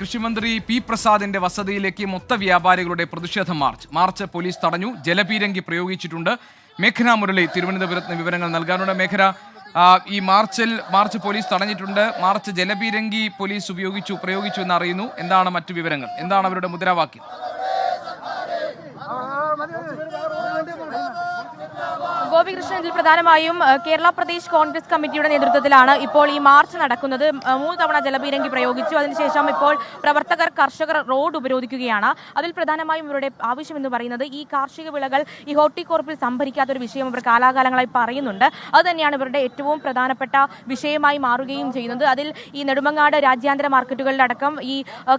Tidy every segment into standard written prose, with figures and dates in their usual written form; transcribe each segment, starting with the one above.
കൃഷിമന്ത്രി പി പ്രസാദിന്റെ വസതിയിലേക്ക് മൊത്ത വ്യാപാരികളുടെ പ്രതിഷേധ മാർച്ച് പോലീസ് തടഞ്ഞു. ജലപീരങ്കി പ്രയോഗിച്ചിട്ടുണ്ട്. മേഘന മുരളി തിരുവനന്തപുരത്ത് നിന്ന് വിവരങ്ങൾ നൽകാനുണ്ട്. മേഘന, ഈ മാർച്ച് പോലീസ് തടഞ്ഞിട്ടുണ്ട്. മാർച്ച് ജലപീരങ്കി പോലീസ് പ്രയോഗിച്ചു എന്ന് അറിയുന്നു. എന്താണ് മറ്റു വിവരങ്ങൾ? എന്താണ് അവരുടെ മുദ്രാവാക്യം? ഗോപികൃഷ്ണൻ, ഇതിൽ പ്രധാനമായും കേരള പ്രദേശ് കോൺഗ്രസ് കമ്മിറ്റിയുടെ നേതൃത്വത്തിലാണ് ഇപ്പോൾ ഈ മാർച്ച് നടക്കുന്നത്. 3 തവണ ജലപീരങ്കി പ്രയോഗിച്ചു. അതിനുശേഷം ഇപ്പോൾ കർഷകർ റോഡ് ഉപരോധിക്കുകയാണ്. അതിൽ പ്രധാനമായും ഇവരുടെ ആവശ്യം എന്ന് പറയുന്നത് ഈ കാർഷിക വിളകൾ ഈ ഹോർട്ടികോർപ്പിൽ സംഭരിക്കാത്തൊരു വിഷയം ഇവർ കാലാകാലങ്ങളായി പറയുന്നുണ്ട്. അത് തന്നെയാണ് ഇവരുടെ ഏറ്റവും പ്രധാനപ്പെട്ട വിഷയമായി മാറുകയും ചെയ്യുന്നത്. അതിൽ ഈ നെടുമങ്ങാട് രാജ്യാന്തര മാർക്കറ്റുകളിലടക്കം ഈ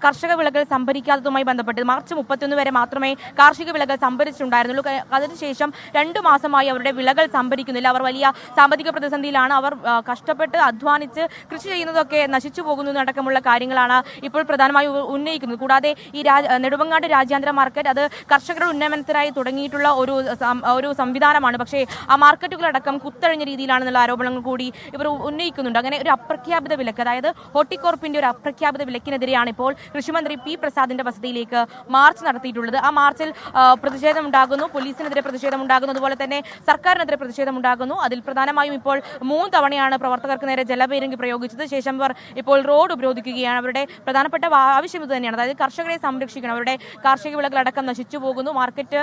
കർഷക വിളകൾ സംഭരിക്കാത്തതുമായി ബന്ധപ്പെട്ട് മാർച്ച് 31 വരെ മാത്രമേ കാർഷിക വിളകൾ സംഭരിച്ചിട്ടുണ്ടായിരുന്നുള്ളൂ. അതിനുശേഷം 2 മാസമായി അവരുടെ വിളകൾ സംഭരിക്കുന്നില്ല. അവർ വലിയ സാമ്പത്തിക പ്രതിസന്ധിയിലാണ്. അവർ കഷ്ടപ്പെട്ട് അധ്വാനിച്ച് കൃഷി ചെയ്യുന്നതൊക്കെ നശിച്ചു പോകുന്നതടക്കമുള്ള കാര്യങ്ങളാണ് ഇപ്പോൾ പ്രധാനമായും ഉന്നയിക്കുന്നത്. കൂടാതെ ഈ നെടുമങ്ങാട് രാജ്യാന്തര മാർക്കറ്റ് അത് കർഷകരുടെ ഉന്നമനത്തിനായി തുടങ്ങിയിട്ടുള്ള ഒരു സംവിധാനമാണ്. പക്ഷേ ആ മാർക്കറ്റുകളടക്കം കുത്തഴിഞ്ഞ രീതിയിലാണെന്നുള്ള ആരോപണങ്ങൾ കൂടി ഇവർ ഉന്നയിക്കുന്നുണ്ട്. അങ്ങനെ ഒരു അപ്രഖ്യാപിത വിലക്ക്, അതായത് ഹോർട്ടികോർപ്പിന്റെ ഒരു അപ്രഖ്യാപിത വിലക്കിനെതിരെയാണ് ഇപ്പോൾ കൃഷിമന്ത്രി പി പ്രസാദിന്റെ വസതിയിലേക്ക് മാർച്ച് നടത്തിയിട്ടുള്ളത്. ആ മാർച്ചിൽ പ്രതിഷേധമുണ്ടാകുന്നു, പോലീസിനെതിരെ പ്രതിഷേധമുണ്ടാകുന്നു, അതുപോലെ തന്നെ സർക്കാരിനെതിരെ പ്രതിഷേധമുണ്ടാകുന്നു. അതിൽ പ്രധാനമായും ഇപ്പോൾ 3 തവണയാണ് പ്രവർത്തകർക്ക് നേരെ ജലപീരങ്കി പ്രയോഗിച്ചത്. ശേഷം ഇവർ ഇപ്പോൾ റോഡ് ഉപരോധിക്കുകയാണ്. അവരുടെ പ്രധാനപ്പെട്ട ആവശ്യം ഇത് തന്നെയാണ്. അതായത് കർഷകരെ സംരക്ഷിക്കണം. അവരുടെ കാർഷിക വിളകളടക്കം നശിച്ചു പോകുന്നു. മാർക്കറ്റ്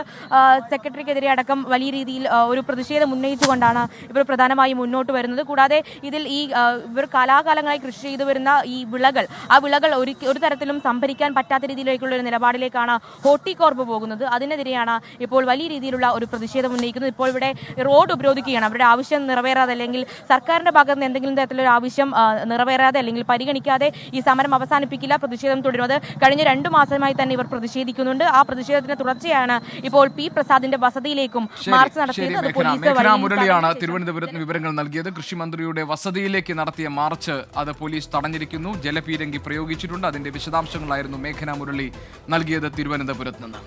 സെക്രട്ടറിക്കെതിരെ അടക്കം വലിയ രീതിയിൽ ഒരു പ്രതിഷേധം ഉന്നയിച്ചുകൊണ്ടാണ് ഇവർ പ്രധാനമായും മുന്നോട്ട് വരുന്നത്. കൂടാതെ ഇതിൽ ഇവർ കാലാകാലങ്ങളായി കൃഷി ചെയ്തു വരുന്ന ഈ വിളകൾ, ആ വിളകൾ ഒരു തരത്തിലും സംഭരിക്കാൻ പറ്റാത്ത രീതിയിലേക്കുള്ള ഒരു നിലപാടിലേക്കാണ് ഹോർട്ടികോർപ്പ് പോകുന്നത്. അതിനെതിരെയാണ് ഇപ്പോൾ വലിയ രീതിയിലുള്ള ഒരു പ്രതിഷേധം ഉന്നയിക്കുന്നത്. ഇപ്പോൾ ഇവിടെ റോഡ് ഉപരോധിക്കുകയാണ്. അവരുടെ ആവശ്യം നിറവേറാതെ, അല്ലെങ്കിൽ സർക്കാരിന്റെ ഭാഗത്ത് നിന്ന് എന്തെങ്കിലും തരത്തിലൊരു ആവശ്യം നിറവേറാതെ അല്ലെങ്കിൽ പരിഗണിക്കാതെ ഈ സമരം അവസാനിപ്പിക്കില്ല, പ്രതിഷേധം തുടരും. അത് കഴിഞ്ഞ 2 മാസമായി തന്നെ ഇവർ പ്രതിഷേധിക്കുന്നുണ്ട്. ആ പ്രതിഷേധത്തിന്റെ തുടർച്ചയാണ് ഇപ്പോൾ പി പ്രസാദിന്റെ വസതിയിലേക്കും മാർച്ച് നടത്തിയത്. മേഘന മുരളിയാണ് തിരുവനന്തപുരത്ത് വിവരങ്ങൾ നൽകിയത്. കൃഷിമന്ത്രിയുടെ വസതിയിലേക്ക് നടത്തിയ മാർച്ച് അത് പോലീസ് തടഞ്ഞിരിക്കുന്നു. ജലപീരങ്കി പ്രയോഗിച്ചിട്ടുണ്ട്. അതിന്റെ വിശദാംശങ്ങളായിരുന്നു മേഘന മുരളി നൽകിയത് തിരുവനന്തപുരത്ത് നിന്ന്.